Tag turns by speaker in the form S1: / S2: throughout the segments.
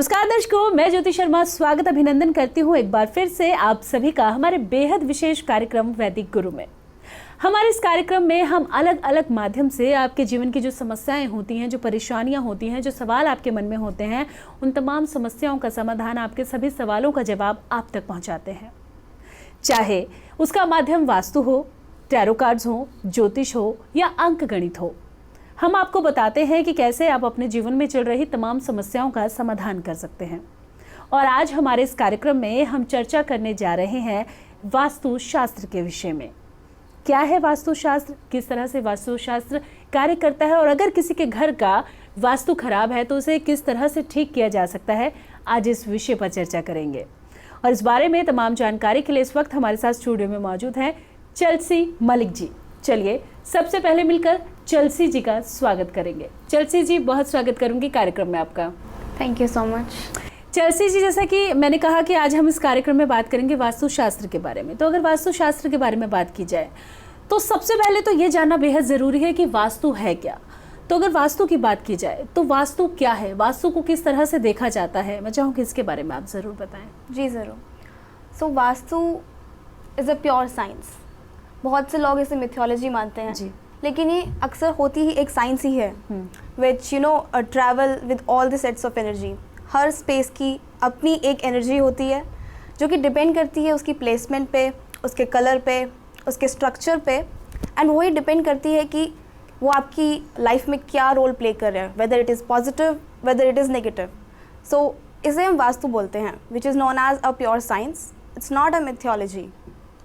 S1: नमस्कार दर्शकों, मैं ज्योति शर्मा स्वागत अभिनंदन करती हूँ एक बार फिर से आप सभी का हमारे बेहद विशेष कार्यक्रम वैदिक गुरु में। हमारे इस कार्यक्रम में हम अलग अलग माध्यम से आपके जीवन की जो समस्याएं होती हैं, जो परेशानियां होती हैं, जो सवाल आपके मन में होते हैं, उन तमाम समस्याओं का समाधान, आपके सभी सवालों का जवाब आप तक पहुँचाते हैं। चाहे उसका माध्यम वास्तु हो, टैरो कार्ड्स हो, ज्योतिष हो या अंक गणित हो, हम आपको बताते हैं कि कैसे आप अपने जीवन में चल रही तमाम समस्याओं का समाधान कर सकते हैं। और आज हमारे इस कार्यक्रम में हम चर्चा करने जा रहे हैं वास्तु शास्त्र के विषय में। क्या है वास्तु शास्त्र, किस तरह से वास्तु शास्त्र कार्य करता है और अगर किसी के घर का वास्तु खराब है तो उसे किस तरह से ठीक किया जा सकता है, आज इस विषय पर चर्चा करेंगे। और इस बारे में तमाम जानकारी के लिए इस वक्त हमारे साथ स्टूडियो में मौजूद हैं चेल्सी मलिक जी। चलिए सबसे पहले मिलकर चेल्सी जी का स्वागत करेंगे। चेल्सी जी, बहुत स्वागत करूंगी कार्यक्रम में आपका।
S2: Thank you so much.
S1: Chelsea ji, जैसा कि मैंने कहा कि आज हम इस कार्यक्रम में बात करेंगे वास्तु शास्त्र के बारे में। तो अगर वास्तु शास्त्र के बारे में बात की जाए तो सबसे पहले तो ये जानना बेहद ज़रूरी है कि वास्तु है क्या। तो अगर वास्तु की बात की जाए तो वास्तु क्या है, वास्तु को किस तरह से देखा जाता है, मैं चाहूँगी इसके बारे में आप ज़रूर बताएं।
S2: जी ज़रूर। So Vastu is a pure science. बहुत से लोग इसे मिथोलॉजी मानते हैं जी, लेकिन ये अक्सर होती ही एक साइंस ही है which travel with all the sets of energy. हर स्पेस की अपनी एक एनर्जी होती है जो कि डिपेंड करती है उसकी प्लेसमेंट पे, उसके कलर पे, उसके स्ट्रक्चर पे, एंड वही डिपेंड करती है कि वो आपकी लाइफ में क्या रोल प्ले कर रहा है, whether it is positive, whether it is negative. So इसे हम वास्तु बोलते हैं, which is known as a pure science. It's not a mythology,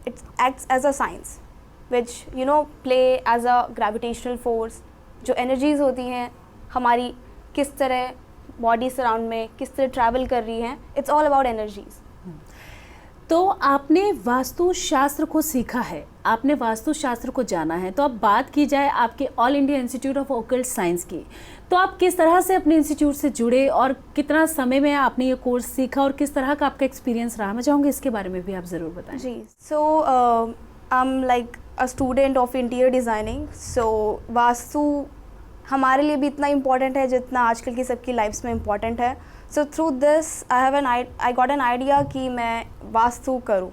S2: it acts as a science which play as a gravitational force। जो energies होती हैं हमारी किस तरह बॉडी सराउंड में किस तरह ट्रैवल कर रही हैं, इट्स ऑल अबाउट एनर्जीज।
S1: तो आपने वास्तु शास्त्र को सीखा है, आपने वास्तु शास्त्र को जाना है, तो अब बात की जाए आपके all India institute of occult science की, तो आप किस तरह से अपने इंस्टीट्यूट से जुड़े और कितना समय में आपने ये कोर्स सीखा और किस तरह का आपका एक्सपीरियंस रहा, मैं चाहूँगी इसके बारे में भी आप ज़रूर बताएं।
S2: जी, सो I'm like a student of interior designing, so vastu हमारे लिए भी इतना इम्पॉर्टेंट है जितना आजकल की सबकी लाइफ्स में इम्पॉर्टेंट है। So through this I got an idea कि मैं वास्तु करूँ।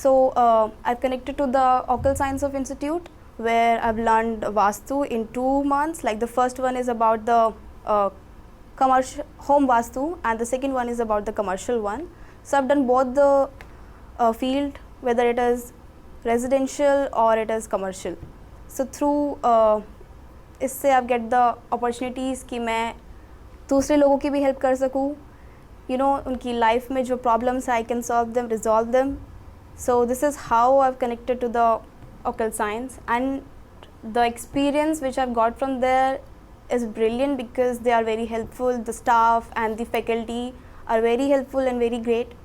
S2: So I've connected to the Occult Science of Institute where I've learned Vastu in 2 months. Like the first one is about the commercial home Vastu and the second one is about the commercial one. So I've done both the field, whether it is residential or it is commercial. So through इससे आप get the opportunities कि मैं दूसरे लोगों की भी help कर सकूँ, उनकी लाइफ में जो प्रॉब्लम्स है I can solve them, resolve them. So this is how I've connected to the occult science, and the experience which I've got from there is brilliant because they are very helpful. The staff and the faculty are very helpful and very great.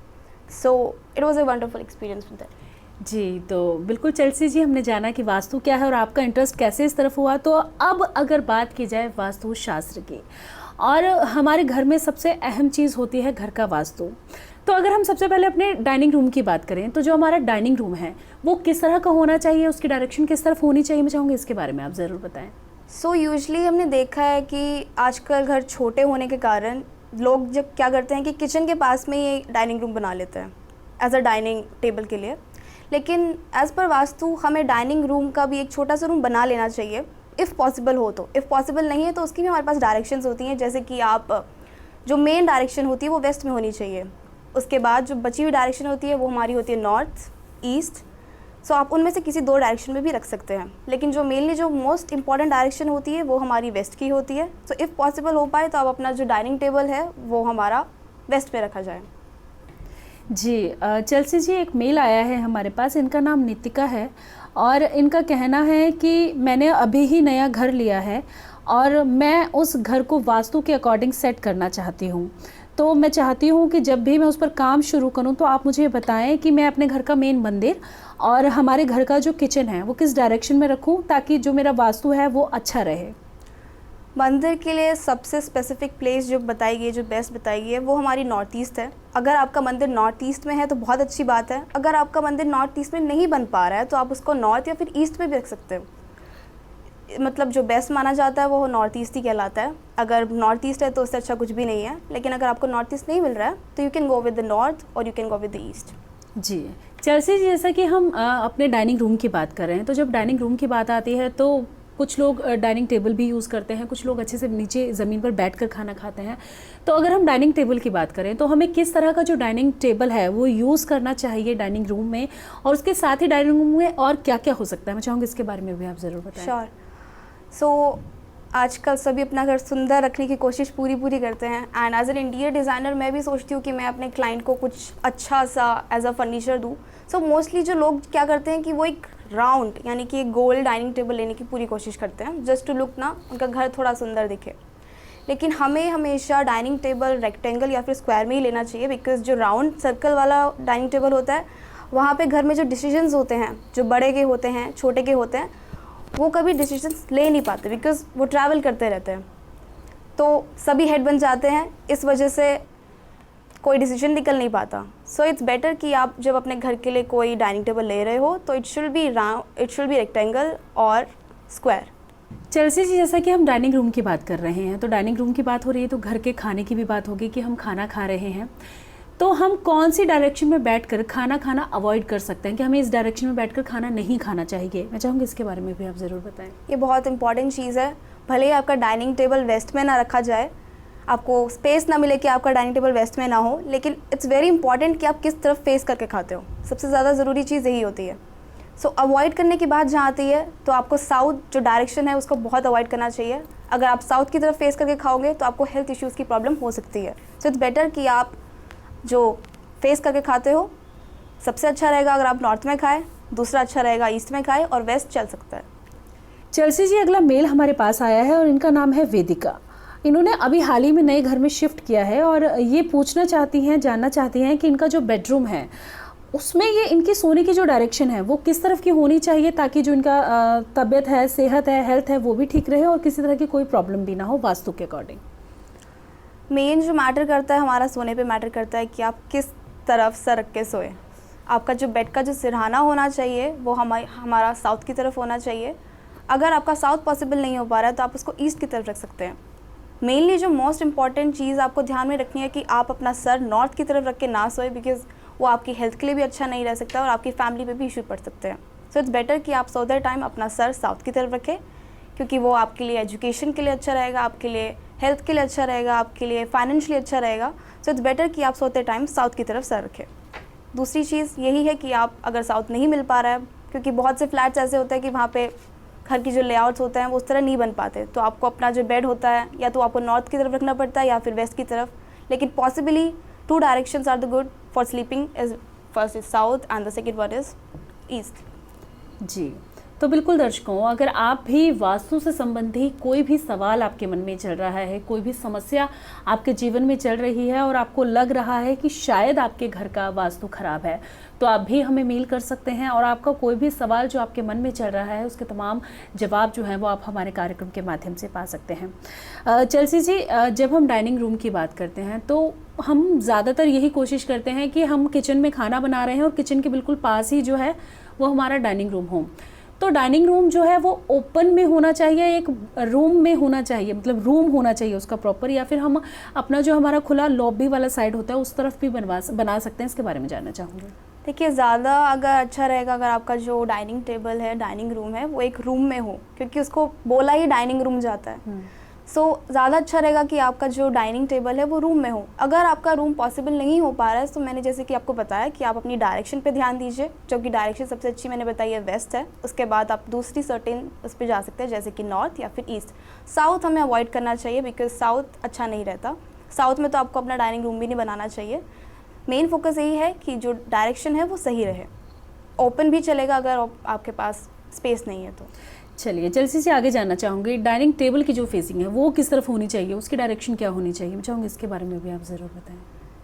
S2: So it was a wonderful experience with that.
S1: जी, तो बिल्कुल Chelsea जी, हमने जाना कि वास्तु क्या है और आपका interest कैसे इस तरफ हुआ। तो अब अगर बात की जाए वास्तु शास्त्र की, और हमारे घर में सबसे अहम चीज़ होती है घर का वास्तु। तो अगर हम सबसे पहले अपने डाइनिंग रूम की बात करें तो जो हमारा डाइनिंग रूम है वो किस तरह का होना चाहिए, उसकी डायरेक्शन किस तरफ होनी चाहिए, मैं चाहूँगी इसके बारे में आप ज़रूर बताएँ।
S2: सो यूजली हमने देखा है कि आजकल घर छोटे होने के कारण लोग जब क्या करते हैं कि किचन के पास में ही डाइनिंग रूम बना लेते हैं एज अ डाइनिंग टेबल के लिए। लेकिन एज़ पर वास्तु हमें डाइनिंग रूम का भी एक छोटा सा रूम बना लेना चाहिए, इफ़ पॉसिबल हो तो। इफ़ पॉसिबल नहीं है तो उसकी भी हमारे पास डायरेक्शंस होती हैं, जैसे कि आप जो मेन डायरेक्शन होती है वो वेस्ट में होनी चाहिए, उसके बाद जो बची हुई डायरेक्शन होती है वो हमारी होती है नॉर्थ, ईस्ट। सो आप उनमें से किसी 2 डायरेक्शन में भी रख सकते हैं, लेकिन जो मेनली जो मोस्ट इंपॉर्टेंट डायरेक्शन होती है वो हमारी वेस्ट की होती है। सो इफ़ पॉसिबल हो पाए तो आप अपना जो डाइनिंग टेबल है वो हमारा वेस्ट में रखा जाए।
S1: जी, चेल्सी जी, एक मेल आया है हमारे पास, इनका नाम नितिका है और इनका कहना है कि मैंने अभी ही नया घर लिया है और मैं उस घर को वास्तु के अकॉर्डिंग सेट करना चाहती हूँ। तो मैं चाहती हूँ कि जब भी मैं उस पर काम शुरू करूँ तो आप मुझे बताएं कि मैं अपने घर का मेन मंदिर और हमारे घर का जो किचन है वो किस डायरेक्शन में रखूँ ताकि जो मेरा वास्तु है वो अच्छा रहे।
S2: मंदिर के लिए सबसे स्पेसिफिक प्लेस जो बताई गई, जो बेस्ट बताई गई है, वो हमारी नॉर्थ ईस्ट है। अगर आपका मंदिर नॉर्थ ईस्ट में है तो बहुत अच्छी बात है। अगर आपका मंदिर नॉर्थ ईस्ट में नहीं बन पा रहा है तो आप उसको नॉर्थ या फिर ईस्ट में भी रख सकते हो। मतलब जो बेस्ट माना जाता है वो नॉर्थ ईस्ट ही कहलाता है। अगर नॉर्थ ईस्ट है तो उससे अच्छा कुछ भी नहीं है, लेकिन अगर आपको नॉर्थ ईस्ट नहीं मिल रहा है तो you can go with the north और you can go with the east.
S1: जी चेल्सी जी, जैसा कि हम अपने डाइनिंग रूम की बात कर रहे हैं, तो जब डाइनिंग रूम की बात आती है तो कुछ लोग डाइनिंग टेबल भी यूज़ करते हैं, कुछ लोग अच्छे से नीचे ज़मीन पर बैठकर खाना खाते हैं। तो अगर हम डाइनिंग टेबल की बात करें तो हमें किस तरह का जो डाइनिंग टेबल है वो यूज़ करना चाहिए डाइनिंग रूम में, और उसके साथ ही डाइनिंग रूम में और क्या क्या हो सकता है, मैं चाहूँगी इसके बारे में भी आप ज़रूर बताएं।
S2: श्योर। सो आजकल सभी अपना घर सुंदर रखने की कोशिश पूरी करते हैं, and as an interior designer मैं भी सोचती हूँ कि मैं अपने क्लाइंट को कुछ अच्छा सा एज अ फर्नीचर दूँ। सो मोस्टली जो लोग क्या करते हैं कि वो एक राउंड यानी कि एक गोल डाइनिंग टेबल लेने की पूरी कोशिश करते हैं, जस्ट टू लुक ना उनका घर थोड़ा सुंदर दिखे। लेकिन हमें हमेशा डाइनिंग टेबल रेक्टेंगल या फिर स्क्वायर में ही लेना चाहिए, बिकॉज जो राउंड सर्कल वाला डाइनिंग टेबल होता है वहाँ पे घर में जो डिसीजंस होते हैं, जो बड़े के होते हैं छोटे के होते हैं, वो कभी डिसीजंस ले नहीं पाते बिकॉज वो ट्रैवल करते रहते हैं, तो सभी हेड बन जाते हैं, इस वजह से कोई डिसीजन निकल नहीं पाता। सो इट्स बेटर कि आप जब अपने घर के लिए कोई डाइनिंग टेबल ले रहे हो तो इट शुड बी रेक्टेंगल और स्क्वायर।
S1: चेल्सी जी, जैसा कि हम डाइनिंग रूम की बात कर रहे हैं, तो डाइनिंग रूम की बात हो रही है तो घर के खाने की भी बात होगी कि हम खाना खा रहे हैं, तो हम कौन सी डायरेक्शन में बैठकर खाना अवॉइड कर सकते हैं कि हमें इस डायरेक्शन में बैठकर खाना नहीं खाना चाहिए, मैं चाहूँगी इसके बारे में भी आप ज़रूर बताएं।
S2: ये बहुत इंपॉर्टेंट चीज़ है। भले ही आपका डाइनिंग टेबल वेस्ट में ना रखा जाए, आपको स्पेस ना मिले कि आपका डाइनिंग टेबल वेस्ट में ना हो, लेकिन इट्स वेरी इंपॉर्टेंट कि आप किस तरफ फेस करके खाते हो, सबसे ज़्यादा ज़रूरी चीज़ यही होती है। सो अवॉइड करने की बात जहाँ आती है तो आपको साउथ जो डायरेक्शन है उसको बहुत अवॉइड करना चाहिए। अगर आप साउथ की तरफ फेस करके खाओगे तो आपको हेल्थ इश्यूज़ की प्रॉब्लम हो सकती है। सो इट्स बेटर कि आप जो फेस करके खाते हो, सबसे अच्छा रहेगा अगर आप नॉर्थ में खाएं, दूसरा अच्छा रहेगा ईस्ट में खाएं, और वेस्ट चल सकता है।
S1: चेल्सी जी, अगला मेल हमारे पास आया है और इनका नाम है वेदिका। इन्होंने अभी हाल ही में नए घर में शिफ्ट किया है और ये जानना चाहती हैं कि इनका जो बेडरूम है उसमें ये इनकी सोने की जो डायरेक्शन है वो किस तरफ की होनी चाहिए, ताकि जो इनका तबीयत है, सेहत है, हेल्थ है वो भी ठीक रहे और किसी तरह की कोई प्रॉब्लम भी ना हो वास्तु के अकॉर्डिंग।
S2: मेन जो मैटर करता है हमारा सोने पे मैटर करता है कि आप किस तरफ सर रख के सोए। आपका जो बेड का जो सिरहाना होना चाहिए वो हमारा साउथ की तरफ होना चाहिए। अगर आपका साउथ पॉसिबल नहीं हो पा रहा है तो आप उसको ईस्ट की तरफ रख सकते हैं। मेनली जो मोस्ट इंपॉर्टेंट चीज़ आपको ध्यान में रखनी है कि आप अपना सर नॉर्थ की तरफ रख के ना सोए, बिकॉज वो आपकी हेल्थ के लिए भी अच्छा नहीं रह सकता और आपकी फैमिली पे भी इशू पड़ सकते हैं। सो इट्स बेटर कि आप सोते टाइम अपना सर साउथ की तरफ रखें, क्योंकि वो आपके लिए एजुकेशन के लिए अच्छा रहेगा, आपके लिए हेल्थ के लिए अच्छा रहेगा, आपके लिए फाइनेंशियली अच्छा रहेगा। सो इट्स बेटर कि आप सोते टाइम साउथ की तरफ सर रखें। दूसरी चीज़ यही है कि आप अगर साउथ नहीं मिल पा रहा है, क्योंकि बहुत से फ्लैट्स ऐसे होते हैं कि वहाँ पे घर की जो लेआउट्स होते हैं वो उस तरह नहीं बन पाते, तो आपको अपना जो बेड होता है या तो आपको नॉर्थ की तरफ रखना पड़ता है या फिर वेस्ट की तरफ। लेकिन possibly 2 directions are the good for sleeping, is first is south and the second one is east.
S1: जी, तो बिल्कुल दर्शकों, अगर आप भी वास्तु से संबंधी कोई भी सवाल आपके मन में चल रहा है, कोई भी समस्या आपके जीवन में चल रही है और आपको लग रहा है कि शायद आपके घर का वास्तु खराब है, तो आप भी हमें मेल कर सकते हैं और आपका कोई भी सवाल जो आपके मन में चल रहा है उसके तमाम जवाब जो हैं वो आप हमारे कार्यक्रम के माध्यम से पा सकते हैं। चेल्सी जी, जब हम डाइनिंग रूम की बात करते हैं तो हम ज़्यादातर यही कोशिश करते हैं कि हम किचन में खाना बना रहे हैं और किचन के बिल्कुल पास ही जो है वो हमारा डाइनिंग रूम हो। तो डाइनिंग रूम जो है वो ओपन में होना चाहिए, एक रूम में होना चाहिए, मतलब रूम होना चाहिए उसका प्रॉपर, या फिर हम अपना जो हमारा खुला लॉबी वाला साइड होता है उस तरफ भी बना सकते हैं, इसके बारे में जानना चाहूँगी।
S2: देखिए, ज़्यादा अगर अच्छा रहेगा अगर आपका जो डाइनिंग टेबल है, डाइनिंग रूम है, वो एक रूम में हो, क्योंकि उसको बोला ही डाइनिंग रूम जाता है। सो ज़्यादा अच्छा रहेगा कि आपका जो डाइनिंग टेबल है वो रूम में हो। अगर आपका रूम पॉसिबल नहीं हो पा रहा है तो मैंने जैसे कि आपको बताया कि आप अपनी डायरेक्शन पे ध्यान दीजिए, जो कि डायरेक्शन सबसे अच्छी मैंने बताई है वेस्ट है। उसके बाद आप दूसरी सर्टेन उस पर जा सकते हैं, जैसे कि नॉर्थ या फिर ईस्ट। साउथ हमें अवॉइड करना चाहिए बिकॉज साउथ अच्छा नहीं रहता। साउथ में तो आपको अपना डाइनिंग रूम भी नहीं बनाना चाहिए। मेन फोकस यही है कि जो डायरेक्शन है वो सही रहे। ओपन भी चलेगा अगर आपके पास स्पेस नहीं है तो।
S1: चलिए, चेल्सी से आगे जानना चाहूँगी, डाइनिंग टेबल की जो फेसिंग है वो किस तरफ होनी चाहिए, उसकी डायरेक्शन क्या होनी चाहिए, मैं चाहूँगी इसके बारे में भी आप ज़रूर बताएं।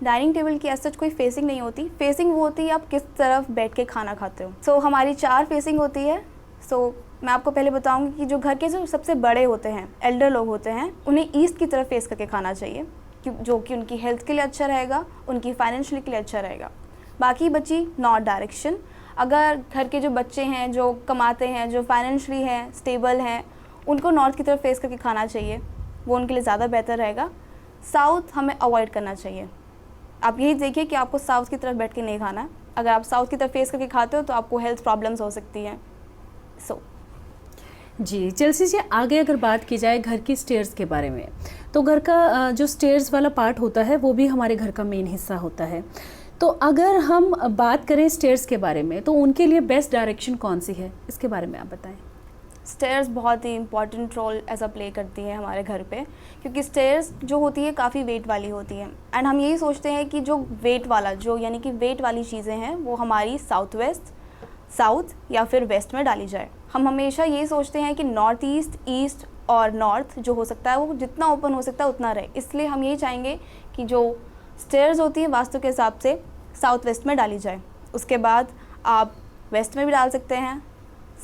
S2: डाइनिंग टेबल की ऐसा कोई फेसिंग नहीं होती। फेसिंग वो होती है आप किस तरफ बैठ के खाना खाते हो। सो हमारी 4 फेसिंग होती है। सो मैं आपको पहले बताऊँगी कि जो घर के जो सबसे बड़े होते हैं, एल्डर लोग होते हैं, उन्हें ईस्ट की तरफ फेस करके खाना चाहिए, जो कि उनकी हेल्थ के लिए अच्छा रहेगा, उनकी फाइनेंशियली के लिए अच्छा रहेगा। बाकी बची नॉर्थ डायरेक्शन। अगर घर के जो बच्चे हैं, जो कमाते हैं, जो फाइनेंशियली हैं, स्टेबल हैं, उनको नॉर्थ की तरफ फेस करके खाना चाहिए, वो उनके लिए ज़्यादा बेहतर रहेगा। साउथ हमें अवॉइड करना चाहिए। आप यही देखिए कि आपको साउथ की तरफ बैठ के नहीं खाना है। अगर आप साउथ की तरफ फेस करके खाते हो तो आपको हेल्थ प्रॉब्लम्स हो सकती हैं।
S1: जी चेल्सी जी, आगे अगर बात की जाए घर की स्टेयर्स के बारे में, तो घर का जो स्टेयर्स वाला पार्ट होता है वो भी हमारे घर का मेन हिस्सा होता है। तो अगर हम बात करें स्टेयर्स के बारे में, तो उनके लिए बेस्ट डायरेक्शन कौन सी है, इसके बारे में आप बताएं।
S2: स्टेयर्स बहुत ही इंपॉर्टेंट रोल ऐसा प्ले करती है हमारे घर पे, क्योंकि स्टेयर्स जो होती है काफ़ी वेट वाली होती है। एंड हम यही सोचते हैं कि जो वेट वाला, जो यानी कि वेट वाली चीज़ें हैं वो हमारी साउथ या फिर वेस्ट में डाली जाए। हम हमेशा यही सोचते हैं कि नॉर्थ ईस्ट और नॉर्थ जो हो सकता है वो जितना ओपन हो सकता है उतना रहे। इसलिए हम यही चाहेंगे कि जो स्टेयर्स होती हैं वास्तु के हिसाब से साउथ वेस्ट में डाली जाए। उसके बाद आप वेस्ट में भी डाल सकते हैं,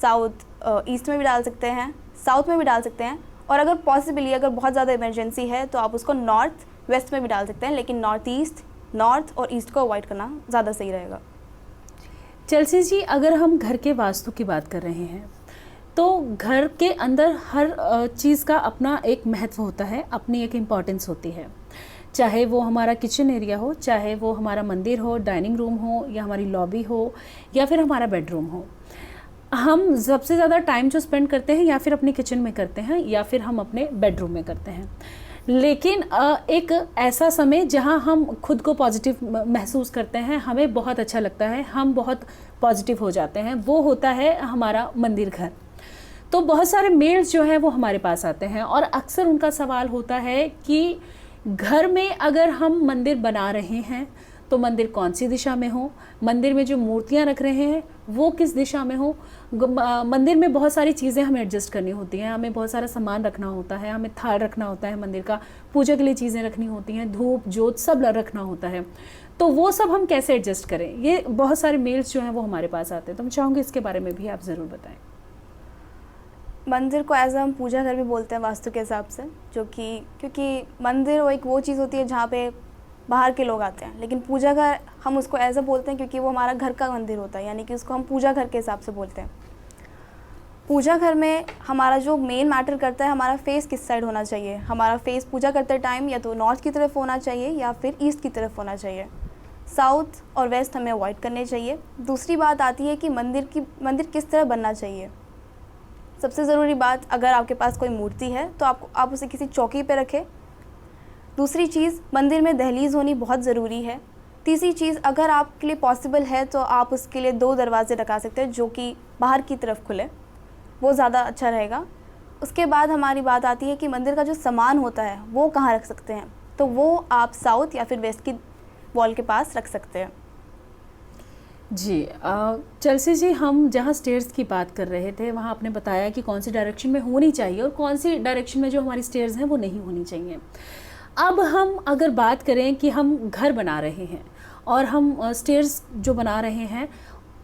S2: साउथ ईस्ट में भी डाल सकते हैं, साउथ में भी डाल सकते हैं, और अगर पॉसिबली अगर बहुत ज़्यादा इमरजेंसी है तो आप उसको नॉर्थ वेस्ट में भी डाल सकते हैं, लेकिन नॉर्थ और ईस्ट को अवॉइड करना ज़्यादा सही रहेगा।
S1: चेल्सी जी, अगर हम घर के वास्तु की बात कर रहे हैं तो घर के अंदर हर चीज़ का अपना एक महत्व होता है, अपनी एक इम्पॉर्टेंस होती है। चाहे वो हमारा किचन एरिया हो, चाहे वो हमारा मंदिर हो, डाइनिंग रूम हो, या हमारी लॉबी हो, या फिर हमारा बेडरूम हो। हम सबसे ज़्यादा टाइम जो स्पेंड करते हैं या फिर अपने किचन में करते हैं या फिर हम अपने बेडरूम में करते हैं। लेकिन एक ऐसा समय जहां हम खुद को पॉजिटिव महसूस करते हैं, हमें बहुत अच्छा लगता है, हम बहुत पॉजिटिव हो जाते हैं, वो होता है हमारा मंदिर घर। तो बहुत सारे मेल्स जो हैं वो हमारे पास आते हैं और अक्सर उनका सवाल होता है कि घर में अगर हम मंदिर बना रहे हैं तो मंदिर कौन सी दिशा में हो, मंदिर में जो मूर्तियां रख रहे हैं वो किस दिशा में हो। मंदिर में बहुत सारी चीज़ें हमें एडजस्ट करनी होती हैं, हमें बहुत सारा सामान रखना होता है, हमें थाल रखना होता है, मंदिर का पूजा के लिए चीज़ें रखनी होती हैं, धूप जोत सब रखना होता है। तो वो सब हम कैसे एडजस्ट करें, ये बहुत सारे मेल्स जो हैं वो हमारे पास आते हैं। तो मैं चाहूँगी इसके बारे में भी आप ज़रूर बताएँ।
S2: मंदिर को एज हम पूजा घर भी बोलते हैं वास्तु के हिसाब से, जो कि क्योंकि मंदिर वो एक वो चीज़ होती है जहाँ पे बाहर के लोग आते हैं, लेकिन पूजा घर हम उसको ऐसा बोलते हैं क्योंकि वो हमारा घर का मंदिर होता है, यानी कि उसको हम पूजा घर के हिसाब से बोलते हैं। पूजा घर में हमारा जो मेन मैटर करता है, हमारा फेस किस साइड होना चाहिए। हमारा फेस पूजा करते टाइम या तो नॉर्थ की तरफ होना चाहिए या फिर ईस्ट की तरफ होना चाहिए। साउथ और वेस्ट हमें अवॉइड करने चाहिए। दूसरी बात आती है कि मंदिर किस तरह बनना चाहिए। सबसे ज़रूरी बात, अगर आपके पास कोई मूर्ति है तो आप उसे किसी चौकी पे रखें। दूसरी चीज़, मंदिर में दहलीज़ होनी बहुत ज़रूरी है। तीसरी चीज़, अगर आपके लिए पॉसिबल है तो आप उसके लिए 2 दरवाजे लगा सकते हैं जो कि बाहर की तरफ खुले, वो ज़्यादा अच्छा रहेगा। उसके बाद हमारी बात आती है कि मंदिर का जो सामान होता है वो कहाँ रख सकते हैं, तो वो आप साउथ या फिर वेस्ट की वॉल के पास रख सकते हैं।
S1: जी चेल्सी जी, हम जहाँ स्टेयर्स की बात कर रहे थे वहाँ आपने बताया कि कौन सी डायरेक्शन में होनी चाहिए और कौन सी डायरेक्शन में जो हमारी स्टेयर्स हैं वो नहीं होनी चाहिए। अब हम अगर बात करें कि हम घर बना रहे हैं और हम स्टेयर्स जो बना रहे हैं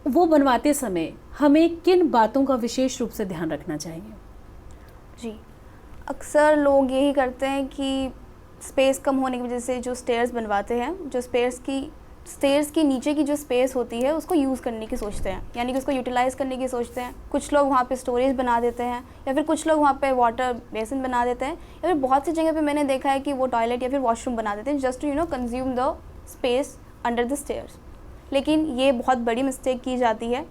S1: वो बनवाते समय हमें किन बातों का विशेष रूप से ध्यान रखना चाहिए?
S2: जी, अक्सर लोग यही करते हैं कि स्पेस कम होने की वजह से जो स्टेयर्स बनवाते हैं, जो स्टेयर्स की नीचे की जो स्पेस होती है उसको यूज़ करने की सोचते हैं, यानी कि उसको यूटिलाइज़ करने की सोचते हैं। कुछ लोग वहाँ पे स्टोरेज बना देते हैं या फिर कुछ लोग वहाँ पे वाटर बेसिन बना देते हैं, या फिर बहुत सी जगह पे मैंने देखा है कि वो टॉयलेट या फिर वॉशरूम बना देते हैं just to consume the space under the stairs. लेकिन ये बहुत बड़ी मिस्टेक की जाती है।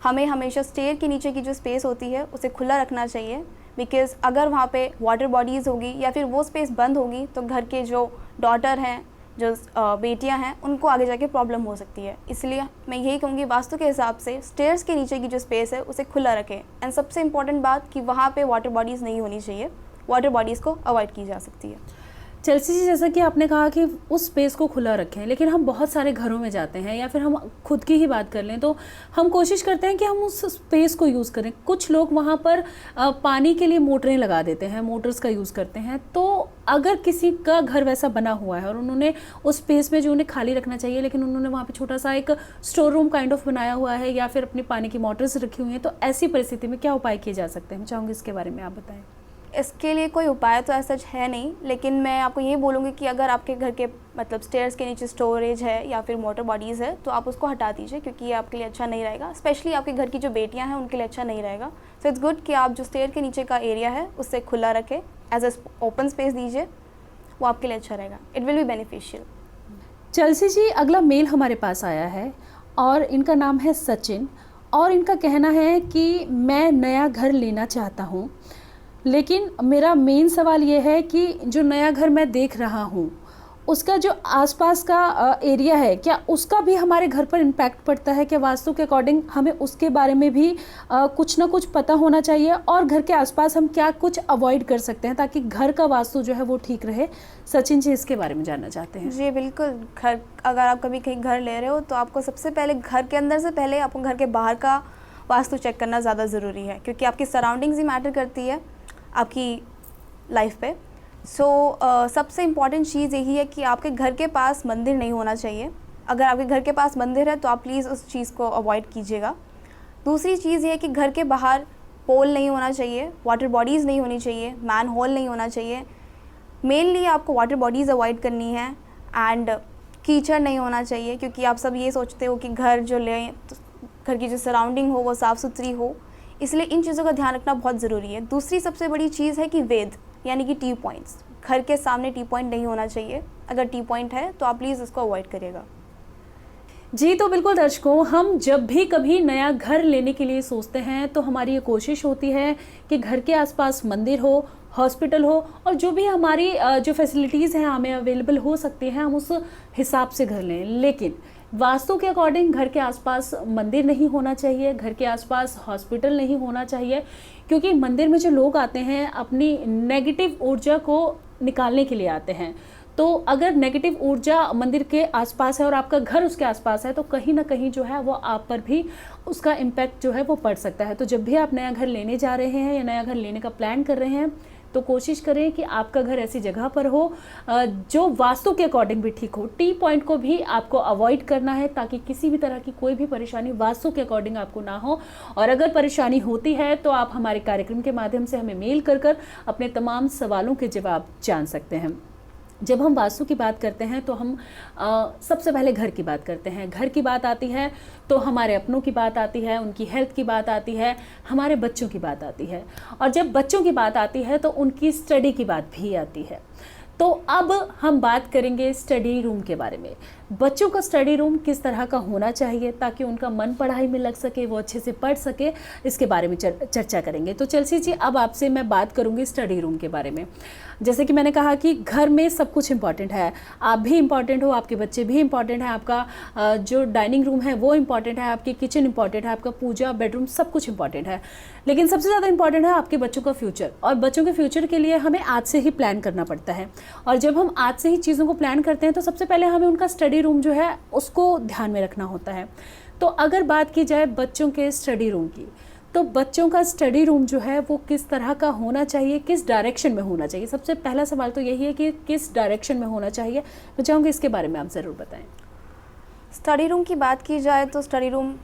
S2: हमें हमेशा स्टेयर के नीचे की जो स्पेस होती है उसे खुला रखना चाहिए, बिकॉज़ अगर वहाँ पे वाटर बॉडीज़ होगी या फिर वो स्पेस बंद होगी तो घर के जो डॉटर हैं, जो बेटियां हैं, उनको आगे जाके प्रॉब्लम हो सकती है। इसलिए मैं यही कहूँगी वास्तु के हिसाब से स्टेयर्स के नीचे की जो स्पेस है उसे खुला रखें। एंड सबसे इम्पॉर्टेंट बात कि वहाँ पे वाटर बॉडीज़ नहीं होनी चाहिए, वाटर बॉडीज़ को अवॉइड की जा सकती है।
S1: चेल्सी जी, जैसा कि आपने कहा कि उस स्पेस को खुला रखें, लेकिन हम बहुत सारे घरों में जाते हैं या फिर हम खुद की ही बात कर लें तो हम कोशिश करते हैं कि हम उस स्पेस को यूज़ करें। कुछ लोग वहाँ पर पानी के लिए मोटरें लगा देते हैं, मोटर्स का यूज़ करते हैं। तो अगर किसी का घर वैसा बना हुआ है और उन्होंने उस स्पेस में जो उन्हें खाली रखना चाहिए, लेकिन उन्होंने वहाँ पर छोटा सा एक स्टोर रूम काइंड ऑफ बनाया हुआ है या फिर अपनी पानी की मोटर्स रखी हुई हैं, तो ऐसी परिस्थिति में क्या उपाय किए जा सकते हैं? मैं चाहूँगी इसके बारे में आप बताएँ।
S2: इसके लिए कोई उपाय तो ऐसा सच है नहीं, लेकिन मैं आपको ये बोलूँगी कि अगर आपके घर के मतलब स्टेयर्स के नीचे स्टोरेज है या फिर मोटर बॉडीज़ है तो आप उसको हटा दीजिए, क्योंकि ये आपके लिए अच्छा नहीं रहेगा। स्पेशली आपके घर की जो बेटियां हैं उनके लिए अच्छा नहीं रहेगा। सो इट्स गुड कि आप जो स्टेयर के नीचे का एरिया है उससे खुला रखें, एज अ ओपन स्पेस दीजिए, वो आपके लिए अच्छा रहेगा। It will be beneficial.
S1: Chelsea ji, अगला मेल हमारे पास आया है और इनका नाम है सचिन और इनका कहना है कि मैं नया घर लेना चाहता हूँ, लेकिन मेरा मेन सवाल ये है कि जो नया घर मैं देख रहा हूँ उसका जो आसपास का एरिया है, क्या उसका भी हमारे घर पर इम्पैक्ट पड़ता है? क्या वास्तु के अकॉर्डिंग हमें उसके बारे में भी कुछ ना कुछ पता होना चाहिए, और घर के आसपास हम क्या कुछ अवॉइड कर सकते हैं ताकि घर का वास्तु जो है वो ठीक रहे? सचिन जी इसके बारे में जानना चाहते हैं।
S2: जी बिल्कुल। घर, अगर आप कभी कहीं घर ले रहे हो तो आपको सबसे पहले घर के अंदर से पहले आपको घर के बाहर का वास्तु चेक करना ज़्यादा ज़रूरी है, क्योंकि आपकी सराउंडिंग्स ही मैटर करती है आपकी लाइफ पे। सबसे इम्पॉर्टेंट चीज़ यही है कि आपके घर के पास मंदिर नहीं होना चाहिए। अगर आपके घर के पास मंदिर है तो आप प्लीज़ उस चीज़ को अवॉइड कीजिएगा। दूसरी चीज़ ये है कि घर के बाहर पोल नहीं होना चाहिए, वाटर बॉडीज़ नहीं होनी चाहिए, मैन होल नहीं होना चाहिए। मेनली आपको वाटर बॉडीज़ अवॉइड करनी है, एंड कीचड़ नहीं होना चाहिए, क्योंकि आप सब ये सोचते हो कि घर जो लें तो घर की जो सराउंडिंग हो वो साफ़ सुथरी हो, इसलिए इन चीज़ों का ध्यान रखना बहुत ज़रूरी है। दूसरी सबसे बड़ी चीज़ है कि वेद, यानी कि टी पॉइंट्स। घर के सामने टी पॉइंट नहीं होना चाहिए। अगर टी पॉइंट है तो आप प्लीज़ उसको अवॉइड करिएगा।
S1: जी तो बिल्कुल दर्शकों, हम जब भी कभी नया घर लेने के लिए सोचते हैं तो हमारी ये कोशिश होती है कि घर के आसपास मंदिर हो, हॉस्पिटल हो, और जो भी हमारी जो फैसिलिटीज़ हैं हमें अवेलेबल हो सकती हैं हम उस हिसाब से घर लें। लेकिन वास्तु के अकॉर्डिंग घर के आसपास मंदिर नहीं होना चाहिए, घर के आसपास हॉस्पिटल नहीं होना चाहिए, क्योंकि मंदिर में जो लोग आते हैं अपनी नेगेटिव ऊर्जा को निकालने के लिए आते हैं। तो अगर नेगेटिव ऊर्जा मंदिर के आसपास है और आपका घर उसके आसपास है तो कहीं ना कहीं जो है वो आप पर भी उसका इम्पैक्ट जो है वो पड़ सकता है। तो जब भी आप नया घर लेने जा रहे हैं या नया घर लेने का प्लान कर रहे हैं तो कोशिश करें कि आपका घर ऐसी जगह पर हो जो वास्तु के अकॉर्डिंग भी ठीक हो। टी पॉइंट को भी आपको अवॉइड करना है ताकि किसी भी तरह की कोई भी परेशानी वास्तु के अकॉर्डिंग आपको ना हो। और अगर परेशानी होती है तो आप हमारे कार्यक्रम के माध्यम से हमें मेल कर अपने तमाम सवालों के जवाब जान सकते हैं। जब हम वास्तु की बात करते हैं तो हम सबसे पहले घर की बात करते हैं। घर की बात आती है तो हमारे अपनों की बात आती है, उनकी हेल्थ की बात आती है, हमारे बच्चों की बात आती है, और जब बच्चों की बात आती है तो उनकी स्टडी की बात भी आती है। तो अब हम बात करेंगे स्टडी रूम के बारे में। बच्चों का स्टडी रूम किस तरह का होना चाहिए ताकि उनका मन पढ़ाई में लग सके, वो अच्छे से पढ़ सके, इसके बारे में चर्चा करेंगे। तो चलसी जी, अब आपसे मैं बात करूंगी स्टडी रूम के बारे में। जैसे कि मैंने कहा कि घर में सब कुछ इम्पॉर्टेंट है, आप भी इम्पॉर्टेंट हो, आपके बच्चे भी इम्पॉर्टेंट है, आपका जो डाइनिंग रूम है वो इम्पॉर्टेंट है, आपकी किचन इम्पॉर्टेंट है, आपका पूजा बेडरूम सब कुछ इम्पॉर्टेंट है। लेकिन सबसे ज़्यादा इम्पॉर्टेंट है आपके बच्चों का फ्यूचर, और बच्चों के फ्यूचर के लिए हमें आज से ही प्लान करना पड़ता है। और जब हम आज से ही चीज़ों को प्लान करते हैं तो सबसे पहले हमें उनका स्टडी रूम जो है उसको ध्यान में रखना होता है। तो अगर बात की जाए बच्चों के स्टडी रूम की, तो बच्चों का स्टडी रूम जो है वो किस तरह का होना चाहिए, किस डायरेक्शन में होना चाहिए? सबसे पहला सवाल तो यही है कि किस डायरेक्शन में होना चाहिए। मैं चाहूँगी इसके बारे में आप ज़रूर बताएं।
S2: स्टडी रूम की बात की जाए तो स्टडी रूम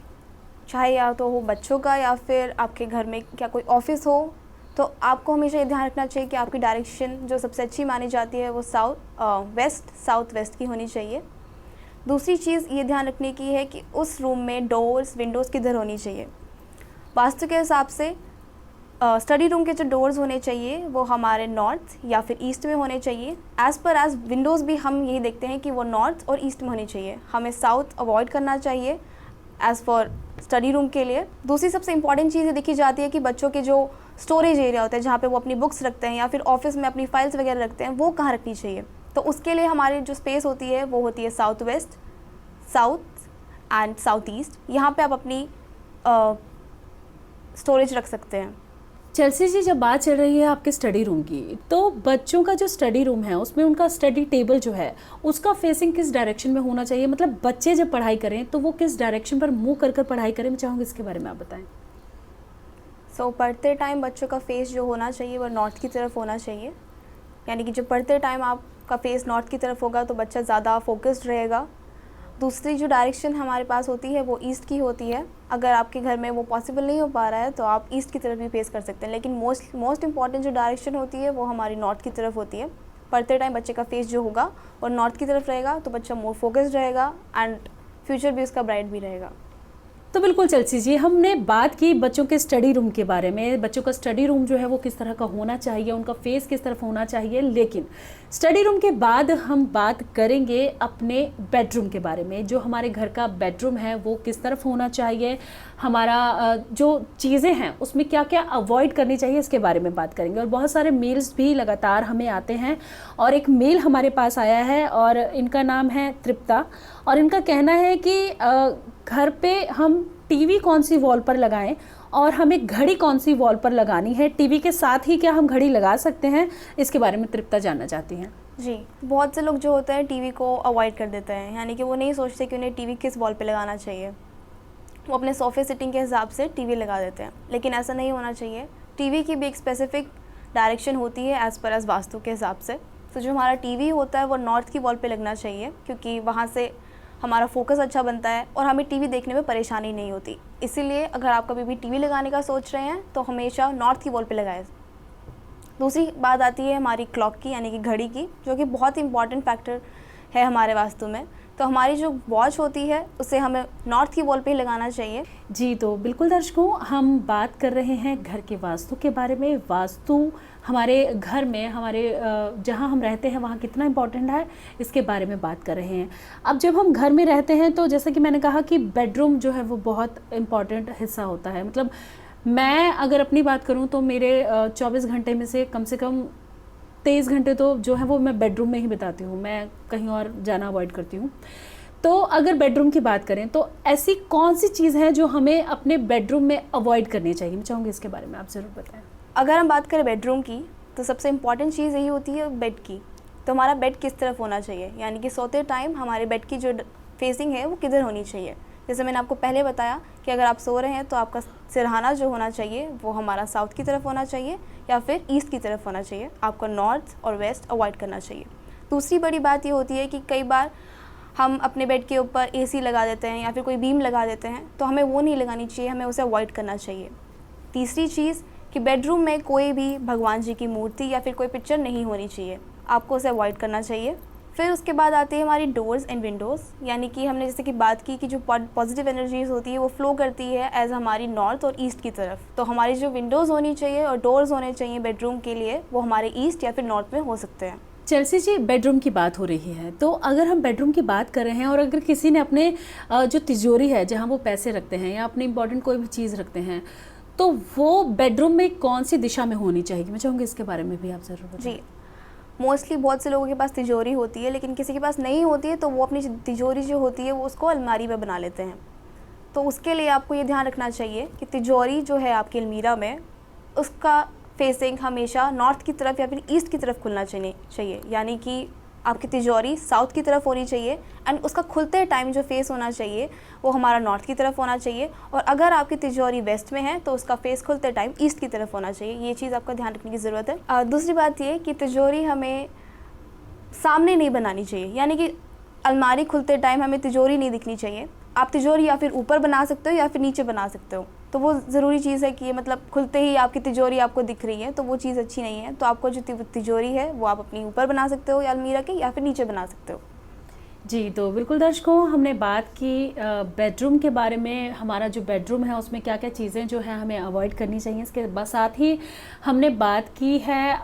S2: चाहे या तो हो बच्चों का या फिर आपके घर में क्या कोई ऑफिस हो, तो आपको हमेशा ये ध्यान रखना चाहिए कि आपकी डायरेक्शन जो सबसे अच्छी मानी जाती है वो साउथ वेस्ट की होनी चाहिए। दूसरी चीज़ ये ध्यान रखने की है कि उस रूम में डोर्स विंडोज़ किधर होनी चाहिए। वास्तु के हिसाब से स्टडी रूम के जो डोर्स होने चाहिए वो हमारे नॉर्थ या फिर ईस्ट में होने चाहिए। एज़ विंडोज़ भी हम यही देखते हैं कि वो नॉर्थ और ईस्ट में होनी चाहिए। हमें साउथ अवॉइड करना चाहिए एज़ फॉर स्टडी रूम के लिए। दूसरी सबसे इंपॉर्टेंट चीज़ ये देखी जाती है कि बच्चों के जो स्टोरेज एरिया होता है जहाँ पे वो अपनी बुक्स रखते हैं या फिर ऑफिस में अपनी फाइल्स वगैरह रखते हैं, वो कहाँ रखनी चाहिए। तो उसके लिए हमारी जो स्पेस होती है वो होती है south west, south and south east. यहाँ पे आप अपनी स्टोरेज रख सकते हैं।
S1: चलसी जी, जब बात चल रही है आपके स्टडी रूम की, तो बच्चों का जो स्टडी रूम है उसमें उनका स्टडी टेबल जो है उसका फेसिंग किस डायरेक्शन में होना चाहिए? मतलब बच्चे जब पढ़ाई करें तो वो किस डायरेक्शन पर मुंह कर पढ़ाई करें? मैं चाहूँगी इसके बारे में आप बताएं।
S2: पढ़ते टाइम बच्चों का फेस जो होना चाहिए वो नॉर्थ की तरफ होना चाहिए। यानी कि जब पढ़ते टाइम आपका फेस नॉर्थ की तरफ होगा तो बच्चा ज़्यादा फोकस्ड रहेगा दूसरी जो डायरेक्शन हमारे पास होती है वो ईस्ट की होती है। अगर आपके घर में वो पॉसिबल नहीं हो पा रहा है तो आप ईस्ट की तरफ भी फेस कर सकते हैं, लेकिन मोस्ट इंपॉर्टेंट जो डायरेक्शन होती है वो हमारी नॉर्थ की तरफ होती है। पढ़ते टाइम बच्चे का फेस जो होगा और नॉर्थ की तरफ रहेगा तो बच्चा मोर फोकस्ड रहेगा एंड फ्यूचर भी उसका ब्राइट भी रहेगा।
S1: तो बिल्कुल चलसी जी, हमने बात की बच्चों के स्टडी रूम के बारे में, बच्चों का स्टडी रूम जो है वो किस तरह का होना चाहिए, उनका फेस किस तरफ होना चाहिए, लेकिन स्टडी रूम के बाद हम बात करेंगे अपने बेडरूम के बारे में। जो हमारे घर का बेडरूम है वो किस तरफ होना चाहिए, हमारा जो चीज़ें हैं उसमें क्या क्या अवॉइड करनी चाहिए, इसके बारे में बात करेंगे। और बहुत सारे मेल्स भी लगातार हमें आते हैं और एक मेल हमारे पास आया है और इनका नाम है तृप्ता और इनका कहना है कि घर पे हम टीवी कौन सी वॉल पर लगाएं और हमें घड़ी कौन सी वॉल पर लगानी है, टीवी के साथ ही क्या हम घड़ी लगा सकते हैं, इसके बारे में तृप्ता जानना चाहती हैं।
S2: जी, बहुत से लोग जो होते हैं टीवी को अवॉइड कर देते हैं, यानी कि वो नहीं सोचते कि उन्हें टीवी किस वॉल पे लगाना चाहिए। वो अपने सोफ़े सिटिंग के हिसाब से टीवी लगा देते हैं, लेकिन ऐसा नहीं होना चाहिए। टीवी की भी एक स्पेसिफिक डायरेक्शन होती है एज़ पर एज़ वास्तु के हिसाब से। तो जो हमारा टीवी होता है वो नॉर्थ की वॉल पे लगना चाहिए, क्योंकि वहाँ से हमारा फोकस अच्छा बनता है और हमें टीवी देखने में परेशानी नहीं होती। इसीलिए अगर आप कभी भी टीवी लगाने का सोच रहे हैं तो हमेशा नॉर्थ की वॉल पे लगाएं। दूसरी बात आती है हमारी क्लॉक की, यानी कि घड़ी की, जो कि बहुत इंपॉर्टेंट फैक्टर है हमारे वास्तु में। तो हमारी जो वॉच होती है उसे हमें नॉर्थ की वॉल पे ही लगाना चाहिए।
S1: जी, तो बिल्कुल दर्शकों, हम बात कर रहे हैं घर के वास्तु के बारे में। वास्तु हमारे घर में, हमारे जहाँ हम रहते हैं वहाँ कितना इम्पोर्टेंट है, इसके बारे में बात कर रहे हैं। अब जब हम घर में रहते हैं तो जैसे कि मैंने कहा कि बेडरूम जो है वो बहुत इम्पॉर्टेंट हिस्सा होता है। मतलब मैं अगर अपनी बात करूँ तो मेरे 24 घंटे में से कम 23 घंटे तो जो है वो मैं बेडरूम में ही बिताती हूँ, मैं कहीं और जाना अवॉइड करती हूँ। तो अगर बेडरूम की बात करें तो ऐसी कौन सी चीज़ है जो हमें अपने बेडरूम में अवॉइड करनी चाहिए, मैं चाहूँगी इसके बारे में आप ज़रूर बताएं।
S2: अगर हम बात करें बेडरूम की तो सबसे इम्पॉर्टेंट चीज़ यही होती है बेड की। तो हमारा बेड किस तरफ होना चाहिए, यानी कि सोते टाइम हमारे बेड की जो फेसिंग है वो किधर होनी चाहिए। जैसे मैंने आपको पहले बताया कि अगर आप सो रहे हैं तो आपका सिरहाना जो होना चाहिए वो हमारा साउथ की तरफ होना चाहिए या फिर ईस्ट की तरफ होना चाहिए। आपको नॉर्थ और वेस्ट अवॉइड करना चाहिए। दूसरी बड़ी बात ये होती है कि कई बार हम अपने बेड के ऊपर एसी लगा देते हैं या फिर कोई बीम लगा देते हैं, तो हमें वो नहीं लगानी चाहिए, हमें उसे अवॉइड करना चाहिए। तीसरी चीज़ कि बेडरूम में कोई भी भगवान जी की मूर्ति या फिर कोई पिक्चर नहीं होनी चाहिए, आपको उसे अवॉइड करना चाहिए। फिर उसके बाद आती है हमारी डोर्स एंड विंडोज़, यानी कि हमने जैसे कि बात की कि जो पॉजिटिव एनर्जीज होती है वो फ्लो करती है एज हमारी नॉर्थ और ईस्ट की तरफ। तो हमारी जो विंडोज़ होनी चाहिए और डोर्स होने चाहिए बेडरूम के लिए, वो हमारे ईस्ट या फिर नॉर्थ में हो सकते हैं।
S1: चेल्सी जी, बेडरूम की बात हो रही है, तो अगर हम बेडरूम की बात कर रहे हैं और अगर किसी ने अपने जो तिजोरी है जहाँ वो पैसे रखते हैं या अपनी इंपॉर्टेंट कोई भी चीज़ रखते हैं, तो वो बेडरूम में कौन सी दिशा में होनी चाहिए, मैं चाहूँगी इसके बारे में भी आप ज़रूर बताएं।
S2: जी, मोस्टली बहुत से लोगों के पास तिजोरी होती है, लेकिन किसी के पास नहीं होती है तो वो अपनी तिजोरी जो होती है वो उसको अलमारी में बना लेते हैं। तो उसके लिए आपको ये ध्यान रखना चाहिए कि तिजोरी जो है आपकी अलमीरा में, उसका फेसिंग हमेशा नॉर्थ की तरफ या फिर ईस्ट की तरफ खुलना चाहिए। यानी कि आपकी तिजोरी साउथ की तरफ होनी चाहिए एंड उसका खुलते टाइम जो फेस होना चाहिए वो हमारा नॉर्थ की तरफ होना चाहिए। और अगर आपकी तिजोरी वेस्ट में है तो उसका फेस खुलते टाइम ईस्ट की तरफ होना चाहिए। ये चीज़ आपका ध्यान रखने की ज़रूरत है। दूसरी बात ये कि तिजोरी हमें सामने नहीं बनानी चाहिए, यानी कि अलमारी खुलते टाइम हमें तिजोरी नहीं दिखनी चाहिए। आप तिजोरी या फिर ऊपर बना सकते हो या फिर नीचे बना सकते हो। तो वो ज़रूरी चीज़ है कि मतलब खुलते ही आपकी तिजोरी आपको दिख रही है तो वो चीज़ अच्छी नहीं है। तो आपको जो तिजोरी है वो आप अपनी ऊपर बना सकते हो या अलमीरा के, या फिर नीचे बना सकते हो।
S1: जी, तो बिल्कुल दर्शकों, हमने बात की बेडरूम के बारे में। हमारा जो बेडरूम है उसमें क्या क्या चीज़ें जो है हमें अवॉइड करनी चाहिए, इसके साथ ही हमने बात की है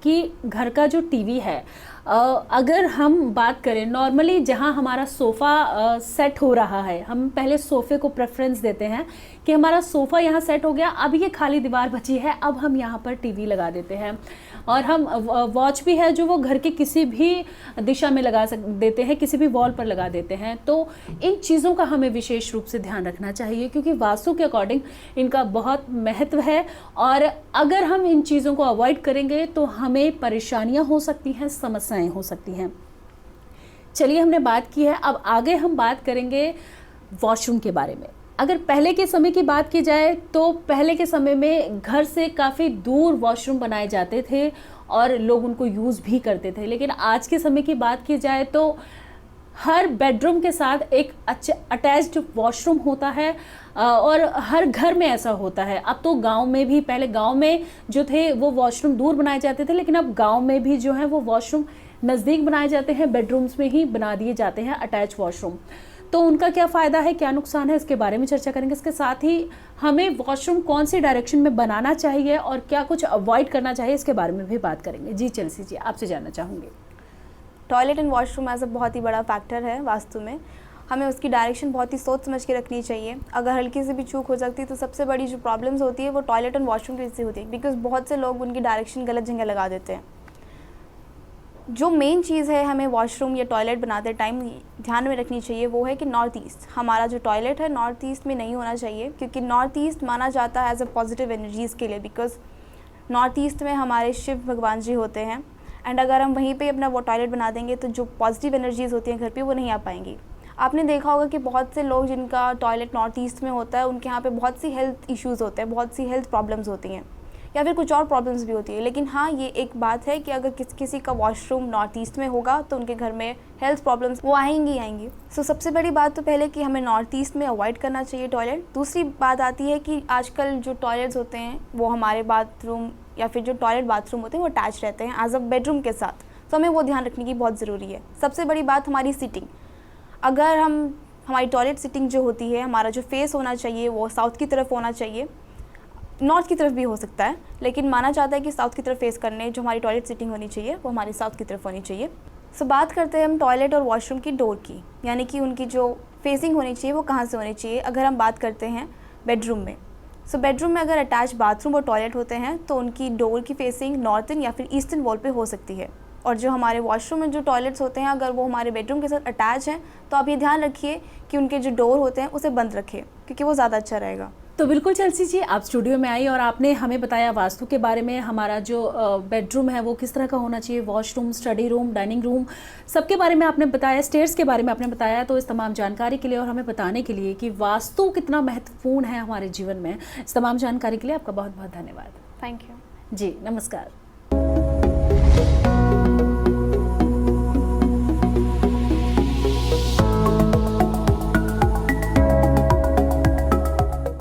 S1: कि घर का जो टीवी है, अगर हम बात करें नॉर्मली जहां हमारा सोफ़ा सेट हो रहा है, हम पहले सोफ़े को प्रेफरेंस देते हैं कि हमारा सोफ़ा यहाँ सेट हो गया, अब ये खाली दीवार बची है, अब हम यहाँ पर टीवी लगा देते हैं। और हम वॉच भी है जो वो घर के किसी भी दिशा में लगा देते हैं, किसी भी वॉल पर लगा देते हैं। तो इन चीज़ों का हमें विशेष रूप से ध्यान रखना चाहिए क्योंकि वास्तु के अकॉर्डिंग इनका बहुत महत्व है और अगर हम इन चीज़ों को अवॉइड करेंगे तो हमें परेशानियां हो सकती हैं, समस्याएं हो सकती हैं। चलिए, हमने बात की है, अब आगे हम बात करेंगे वॉशरूम के बारे में। अगर पहले के समय की बात की जाए तो पहले के समय में घर से काफ़ी दूर वॉशरूम बनाए जाते थे और लोग उनको यूज़ भी करते थे, लेकिन आज के समय की बात की जाए तो हर बेडरूम के साथ एक अटैच्ड वॉशरूम होता है और हर घर में ऐसा होता है। अब तो गांव में भी, पहले गांव में जो थे वो वॉशरूम दूर बनाए जाते थे, लेकिन अब गांव में भी जो है वो वॉशरूम नज़दीक बनाए जाते हैं, बेडरूम्स में ही बना दिए जाते हैं अटैच वॉशरूम। तो उनका क्या फ़ायदा है, क्या नुकसान है, इसके बारे में चर्चा करेंगे। इसके साथ ही हमें वॉशरूम कौन सी डायरेक्शन में बनाना चाहिए और क्या कुछ अवॉइड करना चाहिए, इसके बारे में भी बात करेंगे। जी चेल्सी जी, आपसे जानना चाहूँगी।
S2: Toilet and washroom as a बहुत ही बड़ा फैक्टर है वास्तु में। हमें उसकी डायरेक्शन बहुत ही सोच समझ के रखनी चाहिए। अगर हल्की से भी चूक हो सकती है तो सबसे बड़ी जो प्रॉब्लम्स होती है वो टॉयलेट एंड वॉशरूम की वजह से होती है, बिकॉज बहुत से लोग उनकी डायरेक्शन गलत जगह लगा देते हैं। जो मेन चीज़ है हमें वॉशरूम या टॉयलेट बनाते टाइम ध्यान में रखनी चाहिए वो है कि नॉर्थ ईस्ट, हमारा जो टॉयलेट है नॉर्थ ईस्ट में नहीं होना चाहिए, क्योंकि नॉर्थ ईस्ट माना जाता है एज अ पॉजिटिव एनर्जीज़ के लिए, बिकॉज नॉर्थ ईस्ट में हमारे शिव भगवान जी होते हैं। एंड अगर हम वहीं पे अपना वो टॉयलेट बना देंगे तो जो पॉजिटिव एनर्जीज़ होती हैं घर पे वो नहीं आ पाएंगी। आपने देखा होगा कि बहुत से लोग जिनका टॉयलेट नॉर्थ ईस्ट में होता है उनके यहाँ पे बहुत सी हेल्थ इश्यूज़ होते हैं, बहुत सी हेल्थ प्रॉब्लम्स होती हैं या फिर कुछ और प्रॉब्लम्स भी होती है। लेकिन हाँ, ये एक बात है कि अगर किसी का वॉशरूम नॉर्थ ईस्ट में होगा तो उनके घर में हेल्थ प्रॉब्लम्स वो आएंगी। सो सबसे बड़ी बात तो पहले कि हमें नॉर्थ ईस्ट में अवॉइड करना चाहिए टॉयलेट। दूसरी बात आती है कि आजकल जो टॉयलेट्स होते हैं वो हमारे बाथरूम या फिर जो टॉयलेट बाथरूम होते हैं वो अटैच रहते हैं एज अ बेडरूम के साथ, तो हमें वो ध्यान रखने की बहुत ज़रूरी है। सबसे बड़ी बात हमारी सीटिंग, अगर हमारी टॉयलेट सीटिंग जो होती है, हमारा जो फेस होना चाहिए वो साउथ की तरफ होना चाहिए, नॉर्थ की तरफ भी हो सकता है, लेकिन माना जाता है कि साउथ की तरफ फेस करने जो हमारी टॉयलेट सीटिंग होनी चाहिए वो हमारी साउथ की तरफ होनी चाहिए। सो बात करते हैं हम टॉयलेट और वॉशरूम की डोर की, यानी कि उनकी जो फेसिंग होनी चाहिए वो कहाँ से होनी चाहिए। अगर हम बात करते हैं बेडरूम में, सो बेडरूम में अगर अटैच बाथरूम और टॉयलेट होते हैं तो उनकी डोर की फेसिंग नॉर्थन या फिर ईस्टर्न वॉल पे हो सकती है। और जो हमारे वॉशरूम में जो टॉयलेट्स होते हैं अगर वो हमारे बेडरूम के साथ अटैच हैं तो आप ये ध्यान रखिए कि उनके जो डोर होते हैं उसे बंद रखें, क्योंकि वो ज़्यादा अच्छा रहेगा।
S1: तो बिल्कुल चेल्सी जी, आप स्टूडियो में आई और आपने हमें बताया वास्तु के बारे में, हमारा जो बेडरूम है वो किस तरह का होना चाहिए, washroom, study room, dining room, सबके बारे में आपने बताया, स्टेयर्स के बारे में आपने बताया। तो इस तमाम जानकारी के लिए और हमें बताने के लिए कि वास्तु कितना महत्वपूर्ण है हमारे जीवन में, इस तमाम जानकारी के लिए आपका बहुत बहुत धन्यवाद।
S2: थैंक यू
S1: जी, नमस्कार।